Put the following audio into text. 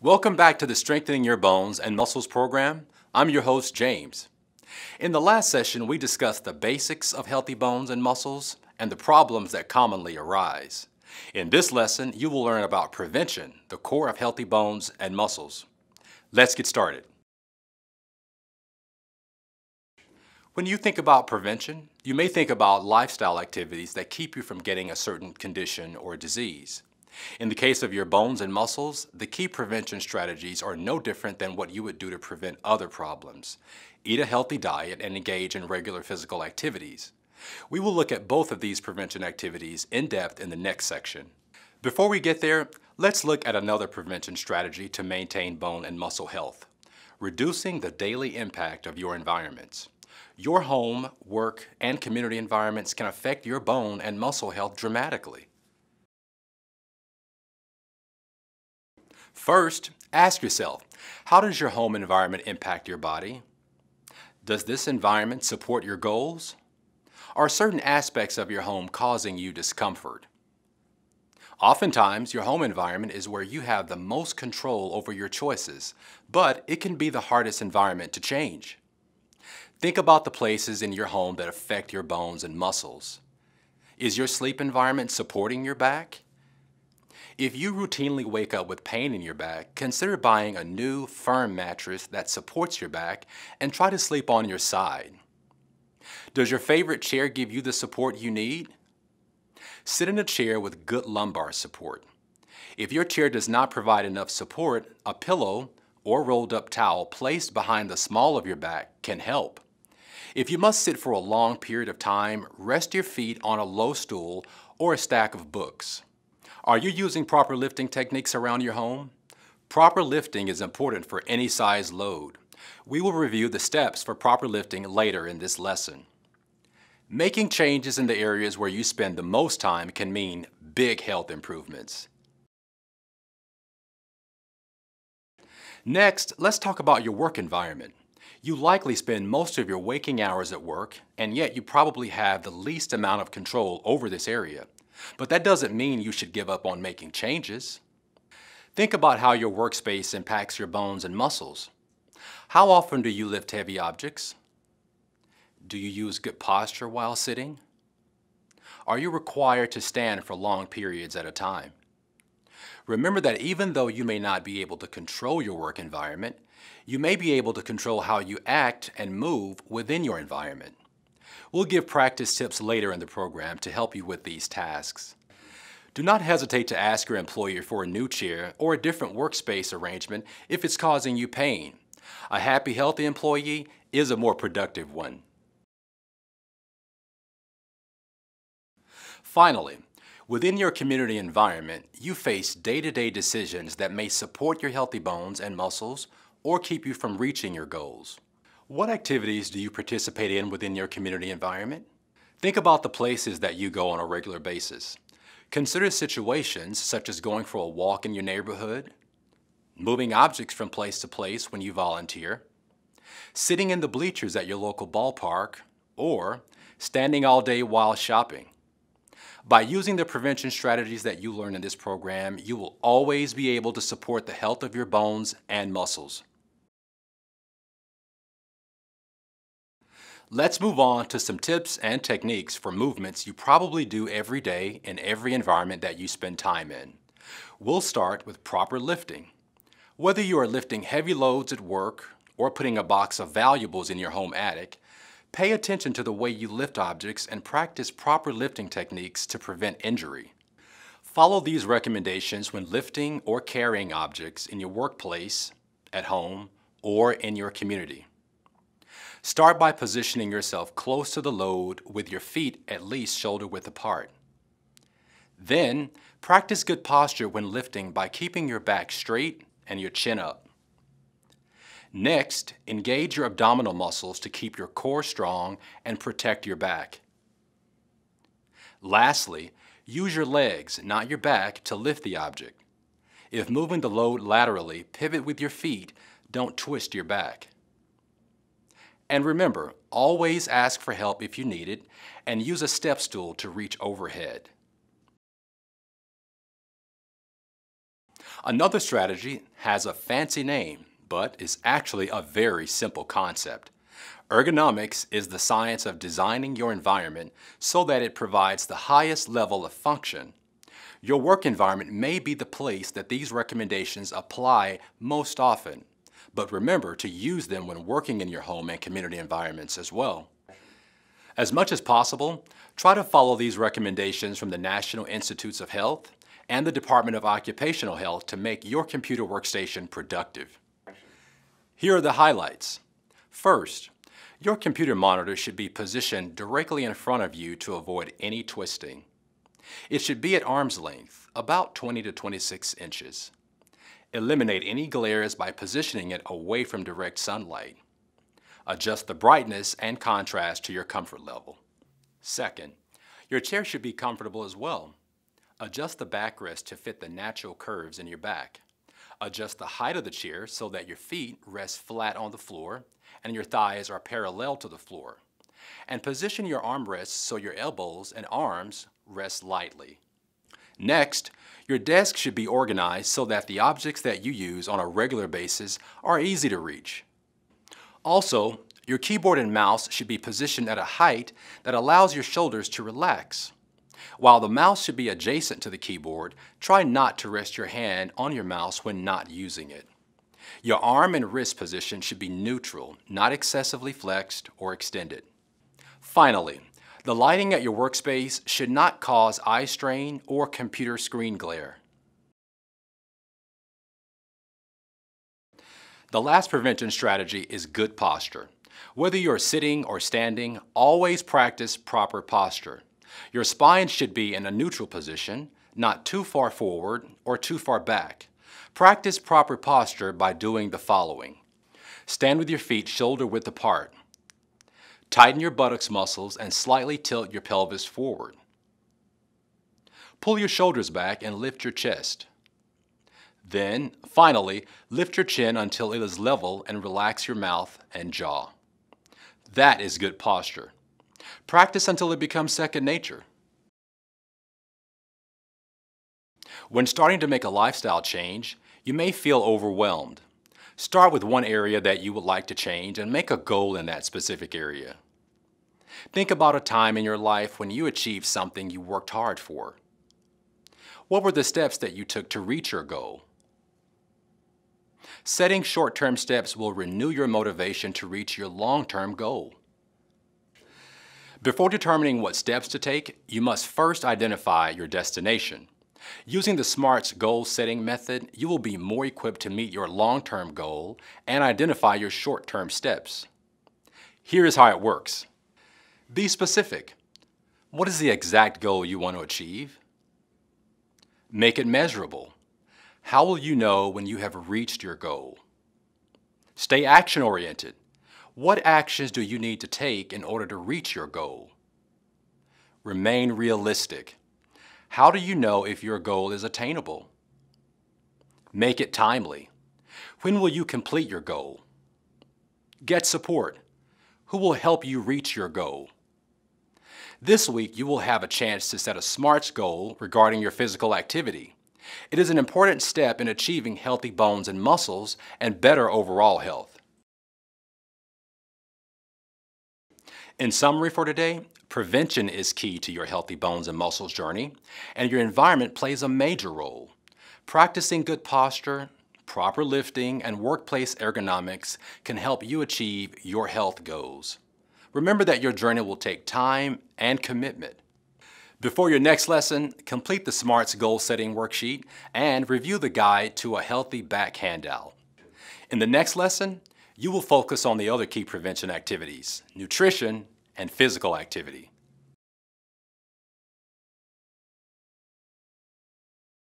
Welcome back to the Strengthening Your Bones and Muscles program. I'm your host, James. In the last session, we discussed the basics of healthy bones and muscles and the problems that commonly arise. In this lesson, you will learn about prevention, the core of healthy bones and muscles. Let's get started. When you think about prevention, you may think about lifestyle activities that keep you from getting a certain condition or disease. In the case of your bones and muscles, the key prevention strategies are no different than what you would do to prevent other problems. Eat a healthy diet and engage in regular physical activities. We will look at both of these prevention activities in depth in the next section. Before we get there, let's look at another prevention strategy to maintain bone and muscle health: reducing the daily impact of your environments. Your home, work, and community environments can affect your bone and muscle health dramatically. First, ask yourself, how does your home environment impact your body? Does this environment support your goals? Are certain aspects of your home causing you discomfort? Oftentimes, your home environment is where you have the most control over your choices, but it can be the hardest environment to change. Think about the places in your home that affect your bones and muscles. Is your sleep environment supporting your back? If you routinely wake up with pain in your back, consider buying a new, firm mattress that supports your back and try to sleep on your side. Does your favorite chair give you the support you need? Sit in a chair with good lumbar support. If your chair does not provide enough support, a pillow or rolled up towel placed behind the small of your back can help. If you must sit for a long period of time, rest your feet on a low stool or a stack of books. Are you using proper lifting techniques around your home? Proper lifting is important for any size load. We will review the steps for proper lifting later in this lesson. Making changes in the areas where you spend the most time can mean big health improvements. Next, let's talk about your work environment. You likely spend most of your waking hours at work, and yet you probably have the least amount of control over this area. But that doesn't mean you should give up on making changes. Think about how your workspace impacts your bones and muscles. How often do you lift heavy objects? Do you use good posture while sitting? Are you required to stand for long periods at a time? Remember that even though you may not be able to control your work environment, you may be able to control how you act and move within your environment. We'll give practice tips later in the program to help you with these tasks. Do not hesitate to ask your employer for a new chair or a different workspace arrangement if it's causing you pain. A happy, healthy employee is a more productive one. Finally, within your community environment, you face day-to-day decisions that may support your healthy bones and muscles or keep you from reaching your goals. What activities do you participate in within your community environment? Think about the places that you go on a regular basis. Consider situations such as going for a walk in your neighborhood, moving objects from place to place when you volunteer, sitting in the bleachers at your local ballpark, or standing all day while shopping. By using the prevention strategies that you learn in this program, you will always be able to support the health of your bones and muscles. Let's move on to some tips and techniques for movements you probably do every day in every environment that you spend time in. We'll start with proper lifting. Whether you are lifting heavy loads at work or putting a box of valuables in your home attic, pay attention to the way you lift objects and practice proper lifting techniques to prevent injury. Follow these recommendations when lifting or carrying objects in your workplace, at home, or in your community. Start by positioning yourself close to the load with your feet at least shoulder width apart. Then, practice good posture when lifting by keeping your back straight and your chin up. Next, engage your abdominal muscles to keep your core strong and protect your back. Lastly, use your legs, not your back, to lift the object. If moving the load laterally, pivot with your feet, don't twist your back. And remember, always ask for help if you need it, and use a step stool to reach overhead. Another strategy has a fancy name, but is actually a very simple concept. Ergonomics is the science of designing your environment so that it provides the highest level of function. Your work environment may be the place that these recommendations apply most often, but remember to use them when working in your home and community environments as well. As much as possible, try to follow these recommendations from the National Institutes of Health and the Department of Occupational Health to make your computer workstation productive. Here are the highlights. First, your computer monitor should be positioned directly in front of you to avoid any twisting. It should be at arm's length, about 20 to 26 inches. Eliminate any glares by positioning it away from direct sunlight. Adjust the brightness and contrast to your comfort level. Second, your chair should be comfortable as well. Adjust the backrest to fit the natural curves in your back. Adjust the height of the chair so that your feet rest flat on the floor and your thighs are parallel to the floor. And position your armrests so your elbows and arms rest lightly. Next, your desk should be organized so that the objects that you use on a regular basis are easy to reach. Also, your keyboard and mouse should be positioned at a height that allows your shoulders to relax. While the mouse should be adjacent to the keyboard, try not to rest your hand on your mouse when not using it. Your arm and wrist position should be neutral, not excessively flexed or extended. Finally, the lighting at your workspace should not cause eye strain or computer screen glare. The last prevention strategy is good posture. Whether you're sitting or standing, always practice proper posture. Your spine should be in a neutral position, not too far forward or too far back. Practice proper posture by doing the following. Stand with your feet shoulder width apart. Tighten your buttocks muscles and slightly tilt your pelvis forward. Pull your shoulders back and lift your chest. Then, finally, lift your chin until it is level and relax your mouth and jaw. That is good posture. Practice until it becomes second nature. When starting to make a lifestyle change, you may feel overwhelmed. Start with one area that you would like to change and make a goal in that specific area. Think about a time in your life when you achieved something you worked hard for. What were the steps that you took to reach your goal? Setting short-term steps will renew your motivation to reach your long-term goal. Before determining what steps to take, you must first identify your destination. Using the SMARTS goal setting method, you will be more equipped to meet your long-term goal and identify your short-term steps. Here is how it works. Be specific. What is the exact goal you want to achieve? Make it measurable. How will you know when you have reached your goal? Stay action-oriented. What actions do you need to take in order to reach your goal? Remain realistic. How do you know if your goal is attainable? Make it timely. When will you complete your goal? Get support. Who will help you reach your goal? This week, you will have a chance to set a SMARTS goal regarding your physical activity. It is an important step in achieving healthy bones and muscles and better overall health. In summary for today, prevention is key to your healthy bones and muscles journey, and your environment plays a major role. Practicing good posture, proper lifting, and workplace ergonomics can help you achieve your health goals. Remember that your journey will take time and commitment. Before your next lesson, complete the SMARTS goal setting worksheet and review the guide to a healthy back handout. In the next lesson, you will focus on the other key prevention activities, nutrition and physical activity.